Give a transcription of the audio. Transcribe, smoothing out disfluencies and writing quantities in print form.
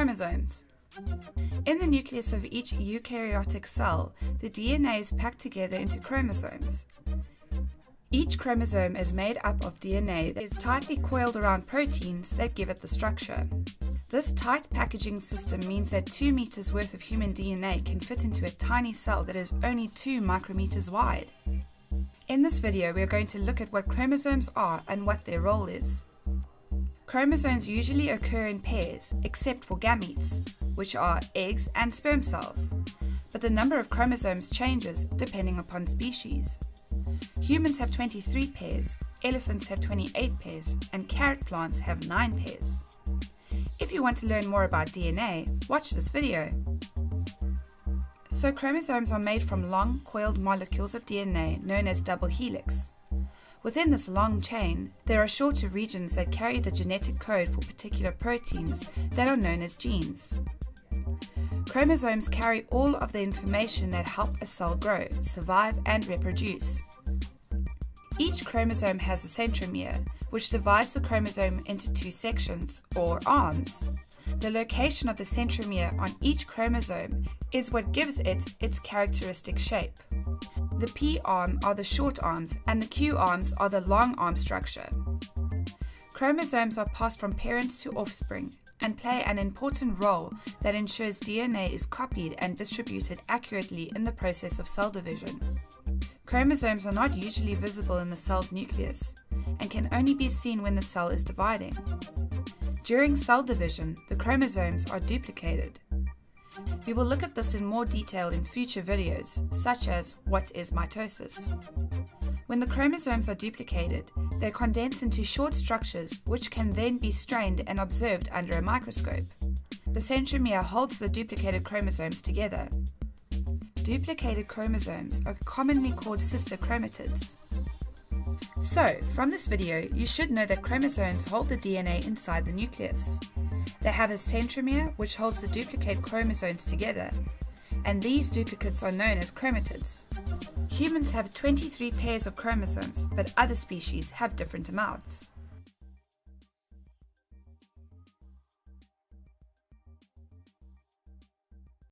Chromosomes. In the nucleus of each eukaryotic cell, the DNA is packed together into chromosomes. Each chromosome is made up of DNA that is tightly coiled around proteins that give it the structure. This tight packaging system means that 2 meters worth of human DNA can fit into a tiny cell that is only 2 micrometers wide. In this video, we are going to look at what chromosomes are and what their role is. Chromosomes usually occur in pairs, except for gametes, which are eggs and sperm cells, but the number of chromosomes changes depending upon species. Humans have 23 pairs, elephants have 28 pairs, and carrot plants have 9 pairs. If you want to learn more about DNA, watch this video. So chromosomes are made from long, coiled molecules of DNA known as double helix. Within this long chain, there are shorter regions that carry the genetic code for particular proteins that are known as genes. Chromosomes carry all of the information that help a cell grow, survive, and reproduce. Each chromosome has a centromere, which divides the chromosome into 2 sections, or arms. The location of the centromere on each chromosome is what gives it its characteristic shape. The P arm are the short arms and the Q arms are the long arm structure. Chromosomes are passed from parents to offspring and play an important role that ensures DNA is copied and distributed accurately in the process of cell division. Chromosomes are not usually visible in the cell's nucleus and can only be seen when the cell is dividing. During cell division, the chromosomes are duplicated. We will look at this in more detail in future videos, such as what is mitosis. When the chromosomes are duplicated, they condense into short structures which can then be strained and observed under a microscope. The centromere holds the duplicated chromosomes together. Duplicated chromosomes are commonly called sister chromatids. So, from this video, you should know that chromosomes hold the DNA inside the nucleus. They have a centromere which holds the duplicate chromosomes together, and these duplicates are known as chromatids. Humans have 23 pairs of chromosomes, but other species have different amounts.